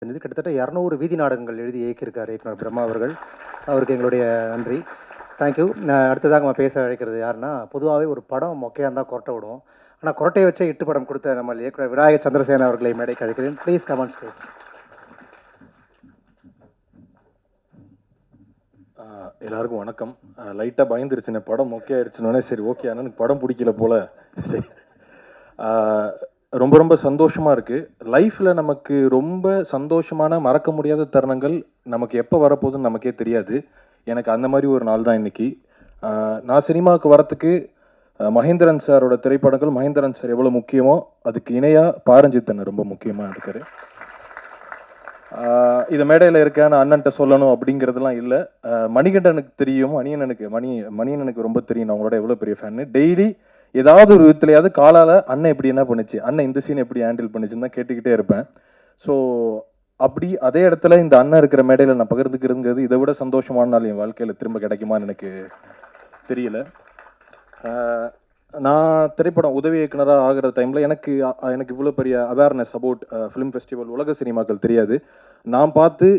செஞ்சது. கிட்டத்தட்ட 200 வீதி நாடகங்கள் எழுதி இயக்கியிருக்காரு இயக்குனர் பிரம்மா அவர்கள். அவருக்கு எங்களுடைய நன்றி. தேங்க்யூ. அடுத்ததாக நம்ம பேச அழைக்கிறது யாருன்னா, பொதுவாகவே ஒரு படம் மொக்கையா இருந்தா கொரட்டை விடும். ஆனா கொரட்டைய வச்சே ஹிட் படம் கொடுத்த நம்ம இயக்குனர் விநாயக சந்திரசேகரன் அவர்களை மேடைக்கு அழைக்கிறேன். Please come on stage. எல்லாருக்கும் வணக்கம். லைட்டாக பயந்துருச்சுண்ணே, படம் மொக்கே ஆயிடுச்சுனோடனே சரி ஓகே ஆனால் எனக்கு படம் பிடிக்கல போல. சரி, ரொம்ப ரொம்ப சந்தோஷமாக இருக்குது. லைஃப்பில் நமக்கு ரொம்ப சந்தோஷமான மறக்க முடியாத தருணங்கள் நமக்கு எப்போ வரப்போகுதுன்னு நமக்கே தெரியாது. எனக்கு அந்த மாதிரி ஒரு நாள் தான் இன்றைக்கி. நான் சினிமாவுக்கு வரத்துக்கு மகேந்திரன் சாரோட திரைப்படங்கள், மகேந்திரன் சார் எவ்வளோ முக்கியமோ அதுக்கு இணையாக பாரஞ்சித்தன் ரொம்ப முக்கியமாக இருக்கார். இதை மேடையில் இருக்க நான் அண்ணன்ட்ட சொல்லணும் அப்படிங்கிறதுலாம் இல்லை. மணிகண்டனுக்கு தெரியும், மணியண்ணனுக்கு ரொம்ப தெரியும், நான் அவங்களோட எவ்வளோ பெரிய ஃபேன்னு. டெய்லி ஏதாவது ஒரு விதத்துலையாவது காலால் அண்ணன் எப்படி என்ன பண்ணுச்சு, அண்ணன் இந்த சீன் எப்படி ஹேண்டில் பண்ணுச்சுன்னு தான் கேட்டுக்கிட்டே இருப்பேன். ஸோ அப்படி அதே இடத்துல இந்த அண்ணன் இருக்கிற மேடையில் நான் பகிர்ந்துக்கிறதுங்கிறது இதை விட சந்தோஷமான நாள் என் வாழ்க்கையில் திரும்ப கிடைக்குமான்னு எனக்கு தெரியல. நான் திரைப்படம் உதவி இயக்குனராக ஆகிற டைமில் எனக்கு இவ்வளோ பெரிய அவேர்னஸ் அபவுட் ஃபிலிம் ஃபெஸ்டிவல், உலக சினிமாக்கள் தெரியாது. நான் பார்த்து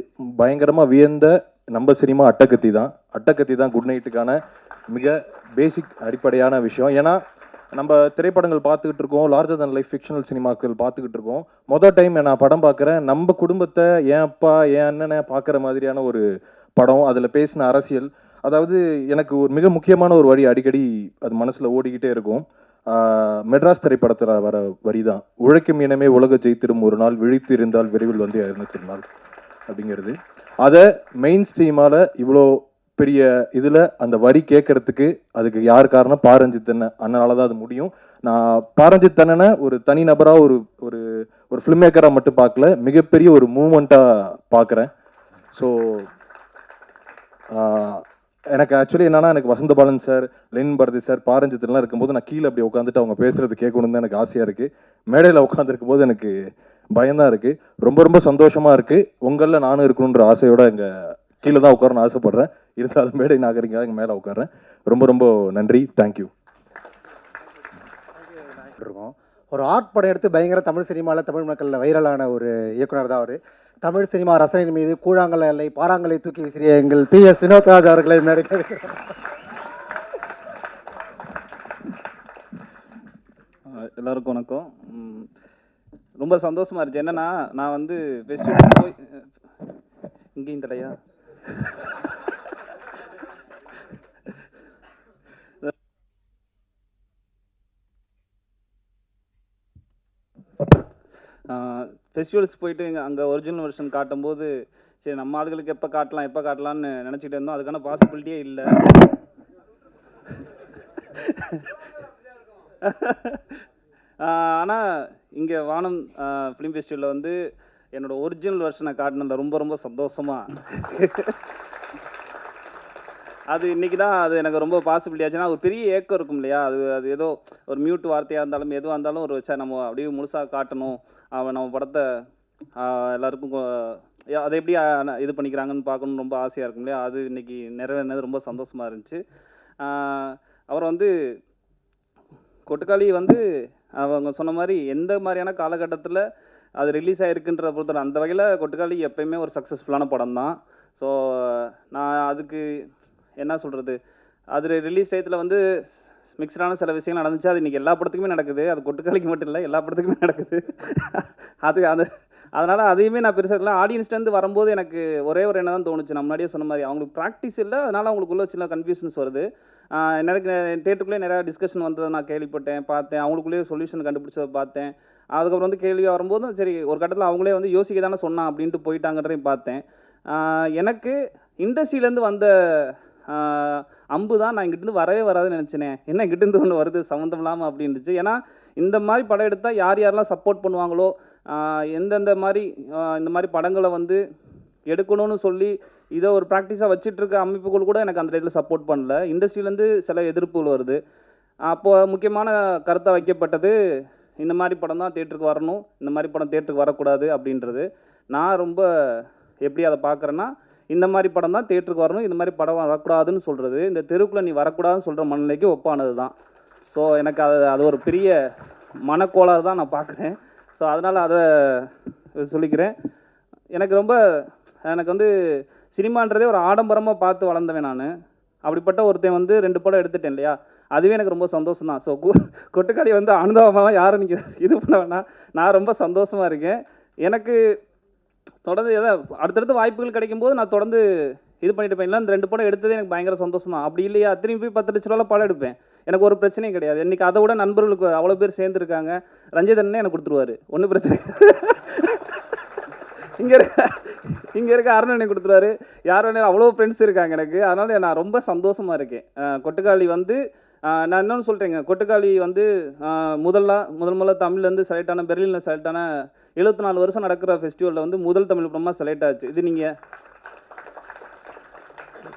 பயங்கரமாக வியந்த நம்ம சினிமா அட்டகத்தி தான் குட் நைட்டுக்கான மிக பேசிக் அடிப்படையான விஷயம். ஏன்னா நம்ம திரைப்படங்கள் பார்த்துக்கிட்டு இருக்கோம், லார்ஜர் தன் லைஃப் ஃபிக்ஷனல் சினிமாக்கள் பார்த்துக்கிட்டு இருக்கோம். மொதல் டைம் நான் படம் பார்க்குறேன், நம்ம குடும்பத்தை என் அப்பா என் அண்ணனை பார்க்குற மாதிரியான ஒரு படம். அதில் பேசின அரசியல், அதாவது எனக்கு ஒரு மிக முக்கியமான ஒரு வரி அடிக்கடி அது மனசில் ஓடிக்கிட்டே இருக்கும். மெட்ராஸ் திரைப்படத்தில் வர வரி தான், உழைக்கும் இனமே உலக ஜெயித்திரும் ஒரு நாள், விழித்து இருந்தால் விரைவில் வந்து திருநாள் அப்படிங்கிறது. அதை மெயின் ஸ்ட்ரீமால் இவ்வளோ பெரிய இதில் அந்த வரி கேட்கறதுக்கு அதுக்கு யார் காரணம்? பாரஞ்சித் அண்ணனால தான் அது முடியும். நான் பாரஞ்சித் அண்ணனை ஒரு தனி நபராக ஒரு ஒரு ஒரு ஃபிலிம் மேக்கராக மட்டும் பார்க்கல, மிகப்பெரிய ஒரு மூமெண்ட்டாக பார்க்குறேன். ஸோ எனக்கு ஆக்சுவலி என்னன்னா, எனக்கு வசந்த பாலன் சார், லெனின் பாரதி சார், பாரஞ்சித்லாம் இருக்கும்போது நான் கீழே அப்படி உட்காந்துட்டு அவங்க பேசுறது கேட்கணுன்னு தான் எனக்கு ஆசையாக இருக்குது. மேடையில் உட்காந்துருக்கும் போது எனக்கு பயம்தான் இருக்குது. ரொம்ப ரொம்ப சந்தோஷமாக இருக்குது. உங்களில் நானும் இருக்கணுன்ற ஆசையோட இங்கே கீழே தான் உட்காரன்னு ஆசைப்படுறேன். இருந்தாலும் மேடை நாகரிகமாக இங்கே மேலே உட்கார்றேன். ரொம்ப ரொம்ப நன்றி. தேங்க்யூ. ஒரு ஆர்ட் படம் எடுத்து பயங்கர தமிழ் சினிமாவில் தமிழ் மக்களில் வைரலான ஒரு இயக்குனர் தான் அவர். தமிழ் சினிமா ரசனையின் மீது கூழாங்கல்லை பாறாங்கலை தூக்கி விசிறிய எங்கள் PS வினோத்ராஜ் அவர்களை எல்லாருக்கும் வணக்கம். ரொம்ப சந்தோஷமா இருந்துச்சு. என்னன்னா, நான் வந்து ஃபெஸ்டிவல் போய் இங்கேயும் தடையா ஃபெஸ்டிவல்ஸ் போயிட்டு அங்கே ஒரிஜினல் வெர்ஷன் காட்டும்போது சரி நம்ம ஆளுகளுக்கு எப்போ காட்டலாம்னு நினச்சிட்டு இருந்தோம். அதுக்கான பாசிபிலிட்டியே இல்லை. ஆனால் இங்கே வானம் ஃபிலிம் ஃபெஸ்டிவலில் வந்து என்னோடய ஒரிஜினல் வெர்ஷனை காட்டினதில் ரொம்ப ரொம்ப சந்தோஷமாக அது இன்றைக்கி தான் அது எனக்கு ரொம்ப பாசிபிலிட்டி ஆச்சுன்னா, ஒரு பெரிய ஏக்கம் இருக்கும் இல்லையா, அது ஏதோ ஒரு மியூட் வார்த்தையாக இருந்தாலும் எதுவாக இருந்தாலும் ஒரு வச்சா நம்ம அப்படியே முழுசாக காட்டணும், அவன் நம்ம படத்தை எல்லாருக்கும் அதை எப்படி இது பண்ணிக்கிறாங்கன்னு பார்க்கணுன்னு ரொம்ப ஆசையாக இருக்கும் இல்லையா, அது இன்றைக்கி நிறைவேறினது ரொம்ப சந்தோஷமாக இருந்துச்சு. அவர் வந்து கொட்டுக்காளி வந்து அவங்க சொன்ன மாதிரி எந்த மாதிரியான காலகட்டத்தில் அது ரிலீஸ் ஆகிருக்குன்ற பொறுத்தவரை அந்த வகையில் கொட்டுக்காளி எப்போயுமே ஒரு சக்ஸஸ்ஃபுல்லான படம் தான். ஸோ நான் அதுக்கு என்ன சொல்கிறது, அது ரிலீஸ் டயத்தில் வந்து மிக்சடான சில விஷயங்கள் நடந்துச்சு. அது இன்றைக்கி எல்லா படத்துக்குமே நடக்குது. அது கொட்டுக்காளிக்கு மட்டும் இல்லை, எல்லா படத்துக்குமே நடக்குது. அதனால் அதையுமே நான் பெருசாக இல்லை. ஆடியன்ஸ்லேருந்து வரும்போது எனக்கு ஒரே ஒரு என்ன தான் தோணுச்சு, நான் முன்னாடியே சொன்ன மாதிரி அவங்களுக்கு ப்ராக்டிஸ் இல்லை, அதனால் அவங்களுக்குள்ள சின்ன கன்ஃபியூஷன்ஸ் வருது. எனக்கு தேட்டருக்குள்ளே நிறையா டிஸ்கஷன் வந்ததை நான் கேள்விப்பட்டேன், பார்த்தேன். அவங்களுக்குள்ளேயே சொல்யூஷன் கண்டுபிடிச்சதை பார்த்தேன். அதுக்கப்புறம் வந்து கேள்வியாக வரும்போதும் சரி ஒரு கட்டத்தில் அவங்களே வந்து யோசிக்க தானே சொன்னான் அப்படின்ட்டு போயிட்டாங்கன்றதையும் பார்த்தேன். எனக்கு இண்டஸ்ட்ரியிலேருந்து வந்த அம்பு தான் நான் இங்கிட்டிருந்து வரவே வராதுன்னு நினச்சினேன். என்ன இங்கிட்டிருந்து ஒன்று வருது சம்மந்தம் இல்லாமல் அப்படின்னுச்சு. ஏன்னா இந்த மாதிரி படம் எடுத்தால் யாரெல்லாம் சப்போர்ட் பண்ணுவாங்களோ, எந்தெந்த மாதிரி இந்த மாதிரி படங்களை வந்து எடுக்கணும்னு சொல்லி இதை ஒரு ப்ராக்டிஸாக வச்சுட்ருக்க அமைப்புகள் கூட எனக்கு அந்த இடத்துல சப்போர்ட் பண்ணல. இண்டஸ்ட்ரியிலேருந்து சில எதிர்ப்புகள் வருது. அப்போது முக்கியமான கருத்தை வைக்கப்பட்டது, இந்த மாதிரி படம் தான் தேட்டருக்கு வரணும், இந்த மாதிரி படம் தேட்டருக்கு வரக்கூடாது அப்படின்றது. நான் ரொம்ப எப்படி அதை பார்க்குறேன்னா, இந்த மாதிரி படம் தான் தேட்டருக்கு வரணும், இந்த மாதிரி படம் வரக்கூடாதுன்னு சொல்கிறது, இந்த தெருவுக்குள்ளே நீ வரக்கூடாதுன்னு சொல்கிற மனநிலைக்கு ஒப்பானது தான். ஸோ எனக்கு அது ஒரு பெரிய மனக்கோளாறு தான் நான் பார்க்குறேன். ஸோ அதனால் அதை சொல்லிக்கிறேன். எனக்கு ரொம்ப எனக்கு வந்து சினிமான்றதே ஒரு ஆடம்பரமாக பார்த்து வளர்ந்தவன் நான். அப்படிப்பட்ட ஒருத்தன் வந்து 2 படம் எடுத்துட்டேன் இல்லையா, அதுவே எனக்கு ரொம்ப சந்தோஷம் தான். ஸோ கொட்டுக்காளி வந்து அனுதாபமாக யாரும் நீங்கள் இது பண்ண வேணாம், நான் ரொம்ப சந்தோஷமாக இருக்கேன். எனக்கு தொடர்ந்து அடுத்தடுத்து வாய்ப்புகள் கிடைக்கும்போது நான் தொடர்ந்து இது பண்ணிட்டு இருப்பேன். இல்லை இந்த 2 படம் எடுத்ததே எனக்கு பயங்கர சந்தோஷம் தான். அப்படி இல்லையா திரும்பி போய் 10 லட்ச ரூபாவில் படம் எடுப்பேன், எனக்கு ஒரு பிரச்சனையும் கிடையாது. இன்றைக்கி அதை விட நண்பர்களுக்கு அவ்வளோ பேர் சேர்ந்துருக்காங்க. ரஞ்சித் அண்ணனே எனக்கு கொடுத்துருவாரு, ஒன்றும் பிரச்சனை இங்கே இருக்க அருணனை கொடுத்துருவாரு. யார் வேணாலும் அவ்வளோ ஃப்ரெண்ட்ஸ் இருக்காங்க எனக்கு. அதனால் நான் ரொம்ப சந்தோஷமாக இருக்கேன். கொட்டுக்காளி வந்து நான் இன்னொன்று சொல்கிறேங்க, கொட்டுக்காளி வந்து முதல்ல தமிழ்லேருந்து செலக்ட் ஆன, பெர்லினில் செலக்ட் ஆன 74 வருஷம் நடக்கிற ஃபெஸ்டிவலில் வந்து முதல் தமிழ் படமாக செலக்ட் ஆச்சு.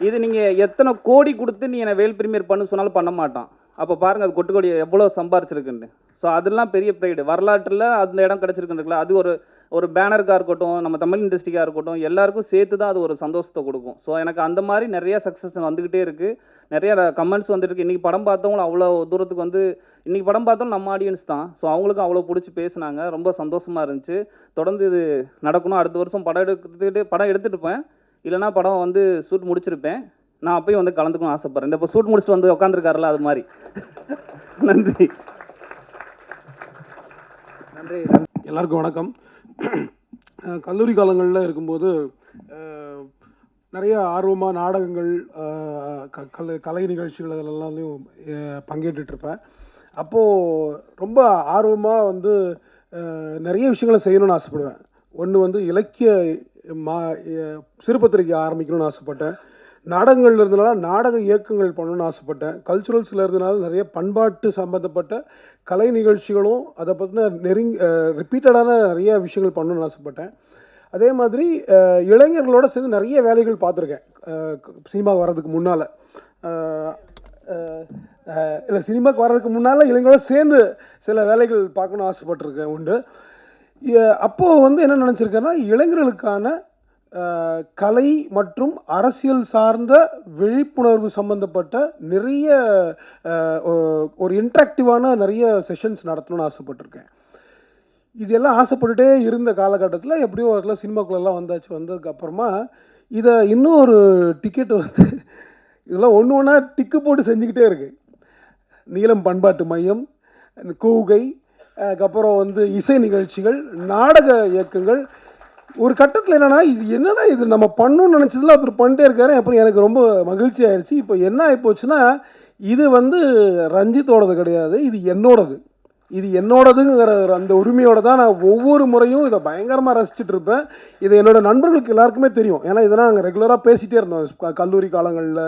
இது நீங்கள் எத்தனை கோடி கொடுத்து நீ என்னை வேல் ப்ரீமியர் பண்ணு சொன்னாலும் பண்ண மாட்டான். அப்போ பாருங்கள் அது கொட்டுக்கோடி எவ்வளோ சம்பாரிச்சிருக்குன்னு. ஸோ அதெல்லாம் பெரிய ப்ரைடு. வரலாற்றில் அந்த இடம் கிடச்சிருக்குன்றதுல அது ஒரு பேனருக்காக இருக்கட்டும், நம்ம தமிழ் இண்டஸ்ட்ரிக்காக இருக்கட்டும், எல்லாருக்கும் சேர்த்து தான் அது ஒரு சந்தோஷத்தை கொடுக்கும். ஸோ எனக்கு அந்த மாதிரி நிறையா சக்ஸஸ் வந்துக்கிட்டே இருக்குது, நிறைய கமெண்ட்ஸ் வந்துருக்கு. இன்றைக்கி படம் பார்த்தவங்களும் அவ்வளோ தூரத்துக்கு வந்து இன்றைக்கி படம் பார்த்தோம் நம்ம ஆடியன்ஸ் தான். ஸோ அவங்களுக்கும் அவ்வளோ பிடிச்சி பேசுனாங்க, ரொம்ப சந்தோஷமாக இருந்துச்சு. தொடர்ந்து இது நடக்கணும். அடுத்த வருஷம் படம் எடுத்துகிட்டு இருப்பேன், இல்லைனா படம் வந்து ஷூட் முடிச்சிருப்பேன். நான் அப்பயும் வந்து கலந்துக்கணும்னு ஆசைப்பட்றேன். இந்த இப்போ ஷூட் முடிச்சுட்டு வந்து உட்காந்துருக்காருல அது மாதிரி. நன்றி. நன்றி. எல்லாருக்கும் வணக்கம். கல்லூரி காலங்களில் இருக்கும்போது நிறைய ஆர்வமாக நாடகங்கள், கலை நிகழ்ச்சிகள் அதிலெல்லாம்லையும் பங்கேற்றுட்ருப்பேன். அப்போது ரொம்ப ஆர்வமாக வந்து நிறைய விஷயங்களை செய்யணும்னு ஆசைப்படுவேன். ஒன்று வந்து இலக்கிய சிறுபத்திரிக்கை ஆரம்பிக்கணும்னு ஆசைப்பட்டேன். நாடகங்கள் இருந்தனால நாடக இயக்கங்கள் பண்ணணும்னு ஆசைப்பட்டேன். கல்ச்சுரல்ஸில் இருந்தனால நிறைய பண்பாட்டு சம்மந்தப்பட்ட கலை நிகழ்ச்சிகளும் அதை பற்றின ரிப்பீட்டடான நிறைய விஷயங்கள் பண்ணணும்னு ஆசைப்பட்டேன். அதே மாதிரி இளைஞர்களோடு சேர்ந்து நிறைய வேலைகள் பார்த்துருக்கேன். சினிமாவுக்கு வர்றதுக்கு முன்னால் இல்லை, சினிமாவுக்கு வர்றதுக்கு முன்னால் இளைஞரோட சேர்ந்து சில வேலைகள் பார்க்கணுன்னு ஆசைப்பட்டிருக்கேன் உண்டு. அப்போது வந்து என்ன நினச்சிருக்கேன்னா, இளைஞர்களுக்கான கலை மற்றும் அரசியல் சார்ந்த விழிப்புணர்வு சம்மந்தப்பட்ட நிறைய ஒரு இன்ட்ராக்டிவான நிறைய செஷன்ஸ் நடத்தணும்னு ஆசைப்பட்டிருக்கேன். இதெல்லாம் ஆசைப்பட்டுட்டே இருந்த காலகட்டத்தில் எப்படியோ ஒரு சினிமாக்குள்ளெல்லாம் வந்ததுக்கப்புறமா இதை இன்னும் ஒரு டிக்கெட் வந்து இதெல்லாம் ஒன்று ஒன்றா டிக்கு போட்டு செஞ்சுக்கிட்டே இருக்கு. நீலம் பண்பாட்டு மையம், கூகை, அதுக்கப்புறம் வந்து இசை நிகழ்ச்சிகள், நாடக இயக்கங்கள். ஒரு கட்டத்தில் என்னென்னா இது நம்ம பண்ணணும்னு நினச்சதில் ஒருத்தர் பண்ணிட்டே இருக்காரு. அப்புறம் எனக்கு ரொம்ப மகிழ்ச்சி ஆயிடுச்சு. இப்போ என்ன ஆகிப்போச்சுன்னா, இது வந்து ரஞ்சித்தோடது கிடையாது, இது என்னோடதுங்கிற அந்த உரிமையோடு தான் நான் ஒவ்வொரு முறையும் இதை பயங்கரமாக ரசிச்சுட்டு இருப்பேன். இது என்னோடய நண்பர்களுக்கு எல்லாருக்குமே தெரியும். ஏன்னா இதெல்லாம் நாங்கள் ரெகுலராக பேசிகிட்டே இருந்தோம் கல்லூரி காலங்களில்,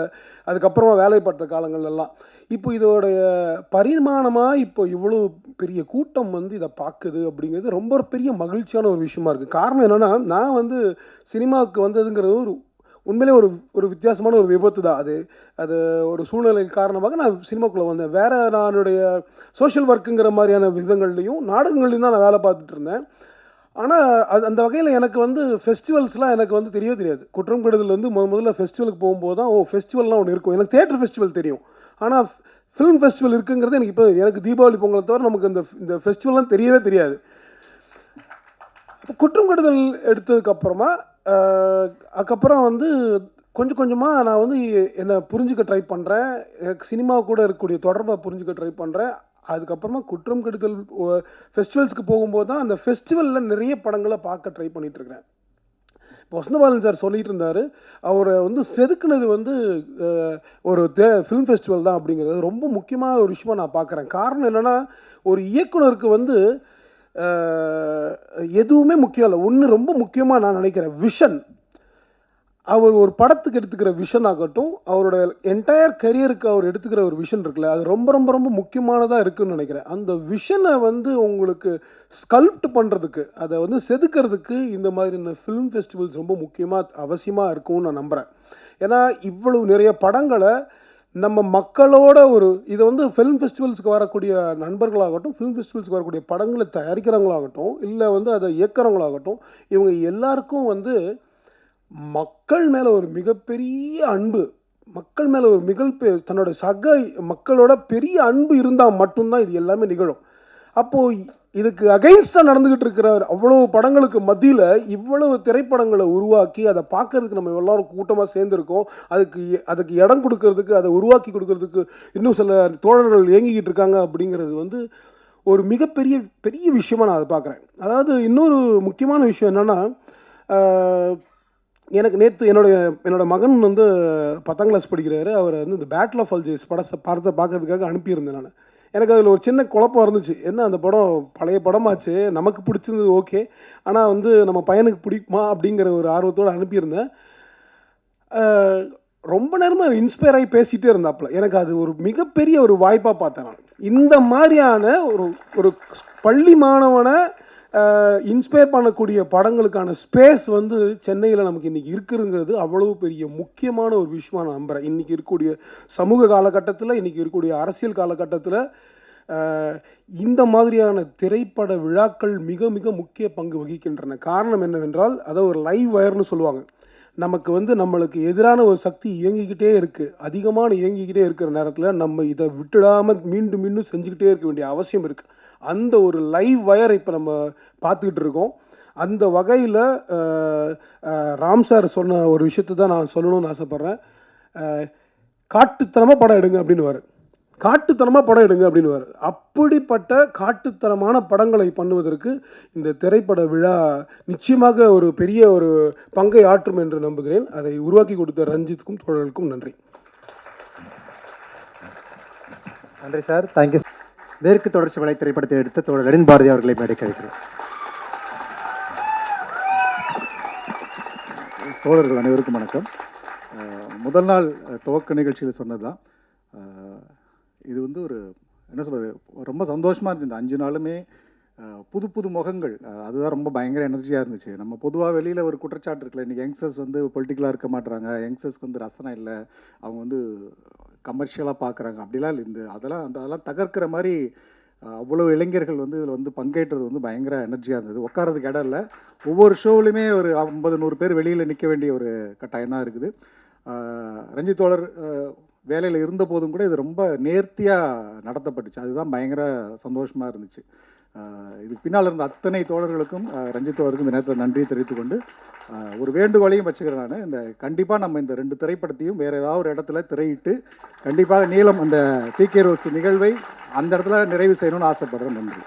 அதுக்கப்புறமா வேலை பார்த்த காலங்கள்லாம். இப்போ இதோடைய பரிமாணமாக இப்போ இவ்வளோ பெரிய கூட்டம் வந்து இதை பார்க்குது அப்படிங்கிறது ரொம்ப பெரிய மகிழ்ச்சியான ஒரு விஷயமா இருக்குது. காரணம் என்னென்னா, நான் வந்து சினிமாவுக்கு வந்ததுங்கிறது உண்மையிலே ஒரு வித்தியாசமான ஒரு விபத்து தான். அது ஒரு சூழ்நிலை காரணமாக நான் சினிமாக்குள்ளே வந்தேன். வேறு நானுடைய சோஷியல் ஒர்க்குங்கிற மாதிரியான விதங்கள்லையும் நாடகங்கள்லையும் தான் நான் வேலை பார்த்துட்டு இருந்தேன். ஆனால் அந்த வகையில் எனக்கு வந்து ஃபெஸ்டிவல்ஸ்லாம் எனக்கு வந்து தெரியவே தெரியாது. குற்றம் கெடுதல் வந்து முதல்ல ஃபெஸ்டிவலுக்கு போகும்போது தான் ஃபெஸ்டிவல்லாம் ஒன்று இருக்கும். எனக்கு தியேட்டர் ஃபெஸ்டிவல் தெரியும், ஆனால் ஃபிலிம் ஃபெஸ்டிவல் இருக்குங்கிறது எனக்கு தீபாவளி பொங்கலை தவிர நமக்கு இந்த ஃபெஸ்டிவல்லாம் தெரியவே தெரியாது. குற்றம் கெடுதல் எடுத்ததுக்கப்புறமா அதுக்கப்புறம் வந்து கொஞ்சம் கொஞ்சமாக நான் வந்து என்னை புரிஞ்சுக்க ட்ரை பண்ணுறேன். எனக்கு சினிமா கூட இருக்கக்கூடிய தொடர்பை புரிஞ்சுக்க ட்ரை பண்ணுறேன். அதுக்கப்புறமா குற்றம் கெடுதல் ஃபெஸ்டிவல்ஸ்க்கு போகும்போது தான் அந்த ஃபெஸ்டிவலில் நிறைய படங்களை பார்க்க ட்ரை பண்ணிகிட்ருக்கிறேன். இப்போ வசந்தபாலன் சார் சொல்லிகிட்டு இருந்தார், அவரை வந்து செதுக்குனது வந்து ஒரு ஃபிலிம் ஃபெஸ்டிவல் தான் அப்படிங்கிறது ரொம்ப முக்கியமான ஒரு விஷயமாக நான் பார்க்குறேன். காரணம் என்னென்னா, ஒரு இயக்குனருக்கு வந்து எதுவுமே முக்கியம் இல்லை, ஒன்று ரொம்ப முக்கியமாக நான் நினைக்கிறேன், விஷன். அவர் ஒரு படத்துக்கு எடுத்துக்கிற விஷன் ஆகட்டும், அவரோட என்டையர் கரியருக்கு அவர் எடுத்துக்கிற ஒரு விஷன் இருக்குல்ல, அது ரொம்ப ரொம்ப ரொம்ப முக்கியமானதாக இருக்குதுன்னு நினைக்கிறேன். அந்த விஷனை வந்து உங்களுக்கு ஸ்கல்ப்ட் பண்ணுறதுக்கு, அதை வந்து செதுக்கிறதுக்கு இந்த மாதிரி ஃபிலிம் ஃபெஸ்டிவல்ஸ் ரொம்ப அவசியமாக இருக்கும்னு நான் நம்புகிறேன். ஏன்னா இவ்வளவு நிறைய படங்களை நம்ம மக்களோட இதை வந்து ஃபிலிம் ஃபெஸ்டிவல்ஸ்க்கு வரக்கூடிய நண்பர்களாகட்டும், ஃபிலிம் ஃபெஸ்டிவல்ஸ்க்கு வரக்கூடிய படங்களை தயாரிக்கிறவங்களாகட்டும், இல்லை வந்து அதை இயக்கிறவங்களாகட்டும், இவங்க எல்லாருக்கும் வந்து மக்கள் மேலே ஒரு மிகப்பெரிய அன்பு, மக்கள் மேலே ஒரு தன்னோட சக மக்களோட பெரிய அன்பு இருந்தால் மட்டும்தான் இது எல்லாமே நிகழும். அப்போது இதுக்கு அகைன்ஸ்டாக நடந்துக்கிட்டு இருக்கிற அவ்வளவு படங்களுக்கு மத்தியில் இவ்வளவு திரைப்படங்களை உருவாக்கி அதை பார்க்கறதுக்கு நம்ம எல்லாரும் கூட்டமாக சேர்ந்துருக்கோம். அதுக்கு இடம் கொடுக்கறதுக்கு, அதை உருவாக்கி கொடுக்கறதுக்கு இன்னும் சில தோழர்கள் இயங்கிக்கிட்டு இருக்காங்க. அப்படிங்கிறது வந்து ஒரு மிகப்பெரிய விஷயமா நான் அதை பார்க்குறேன். அதாவது இன்னொரு முக்கியமான விஷயம் என்னென்னா, எனக்கு நேற்று என்னோட மகன் வந்து 10ஆம் கிளாஸ் படிக்கிறாரு. அவரை வந்து இந்த பேட்டில் ஆஃப் அல்ஜியர்ஸ் படத்தை பார்க்கறதுக்காக அனுப்பியிருந்தேன் நான். எனக்கு அதில் ஒரு சின்ன குழப்பம் இருந்துச்சு. என்ன, அந்த படம் பழைய படமாச்சு, நமக்கு பிடிச்சிருந்தது ஓகே, ஆனால் வந்து நம்ம பையனுக்கு பிடிக்குமா அப்படிங்கிற ஒரு ஆர்வத்தோடு அனுப்பியிருந்தேன். ரொம்ப நேரமாக இன்ஸ்பயர் ஆகி பேசிகிட்டே இருந்தாப்புல. எனக்கு அது ஒரு மிகப்பெரிய ஒரு வாய்ப்பாக பார்த்தேன் நான். இந்த மாதிரியான ஒரு பள்ளி மாணவனை இன்ஸ்பயர் பண்ணக்கூடிய படங்களுக்கான ஸ்பேஸ் வந்து சென்னையில் நமக்கு இன்றைக்கி இருக்குதுங்கிறது அவ்வளவு பெரிய முக்கியமான ஒரு விஷயமா நான் நம்புகிறேன். இன்றைக்கி இருக்கக்கூடிய சமூக காலகட்டத்தில், இன்றைக்கி இருக்கக்கூடிய அரசியல் காலகட்டத்தில் இந்த மாதிரியான திரைப்பட விழாக்கள் மிக மிக முக்கிய பங்கு வகிக்கின்றன. காரணம் என்னவென்றால், அதை ஒரு லைவ் வயர்னு சொல்லுவாங்க. நமக்கு வந்து நம்மளுக்கு எதிரான ஒரு சக்தி இயங்கிக்கிட்டே இருக்குது, அதிகமான இயங்கிக்கிட்டே இருக்கிற நேரத்தில் நம்ம இதை விட்டுடாமல் மீண்டும் மீண்டும் செஞ்சுக்கிட்டே இருக்க வேண்டிய அவசியம் இருக்குது. அந்த ஒரு லைவ் வயரை இப்போ நம்ம பார்த்துக்கிட்டு இருக்கோம். அந்த வகையில் ராம் சார் சொன்ன ஒரு விஷயத்தை தான் நான் சொல்லணும்னு ஆசைப்பட்றேன். காட்டுத்தனமாக படம் எடுங்க அப்படின்னுவார். அப்படிப்பட்ட காட்டுத்தனமான படங்களை பண்ணுவதற்கு இந்த திரைப்பட விழா நிச்சயமாக ஒரு பெரிய ஒரு பங்கை ஆற்றும் என்று நம்புகிறேன். அதை உருவாக்கி கொடுத்த ரஞ்சித்துக்கும் தோழர்களுக்கும் நன்றி. நன்றி சார், தேங்க்யூ. மேற்கு தொடர்ச்சி மலை திரைப்படத்தை எடுத்த தோழர் லெனின் பாரதி அவர்களை மேடை கிடைக்கிறேன். தோழர்கள் அனைவருக்கும் வணக்கம். முதல் நாள் துவக்க நிகழ்ச்சியில் சொன்னது தான், இது வந்து ஒரு என்ன சொல்கிறது, ரொம்ப சந்தோஷமாக இருந்துச்சு. இந்த 5 நாளுமே புது புது முகங்கள், அதுதான் ரொம்ப பயங்கர எனர்ஜியாக இருந்துச்சு. நம்ம பொதுவாக வெளியில் ஒரு குற்றச்சாட்டு இருக்குல்ல, இன்றைக்கி யங்ஸ்டர்ஸ் வந்து பொலிட்டிக்கலாக இருக்க மாட்டுறாங்க, யங்ஸ்டர்ஸ்க்கு வந்து ரசனை இல்லை, அவங்க வந்து கமர்ஷியலாக பார்க்குறாங்க, அப்படிலாம் இல்லை. அதெல்லாம் தகர்க்கிற மாதிரி அவ்வளோ இளைஞர்கள் வந்து இதில் வந்து பங்கேற்றது வந்து பயங்கர எனர்ஜியாக இருந்தது. உட்காரதுக்கு இடம் இல்லை. ஒவ்வொரு ஷோவிலுமே ஒரு 50-100 பேர் வெளியில் நிற்க வேண்டிய ஒரு கட்டாயம் தான் இருக்குது. ரஞ்சித் தோழர் வேலையில் இருந்த போதும் கூட இது ரொம்ப நேர்த்தியாக நடத்தப்பட்டுச்சு. அதுதான் பயங்கர சந்தோஷமாக இருந்துச்சு. இதுக்கு பின்னால் இருந்த அத்தனை தோழர்களுக்கும் ரஞ்சித் தோழருக்கும் இந்த நேரத்தில் நன்றியை தெரிவித்துக்கொண்டு ஒரு வேண்டுகோளையும் வச்சுக்கிறேன் நான். இந்த கண்டிப்பாக நம்ம இந்த 2 திரைப்படத்தையும் வேறு ஏதாவது ஒரு இடத்துல திரையிட்டு கண்டிப்பாக நீளம் அந்த PK ரோஸ் நிகழ்வை அந்த இடத்துல நிறைவு செய்யணும்னு ஆசைப்படுறேன். நன்றி.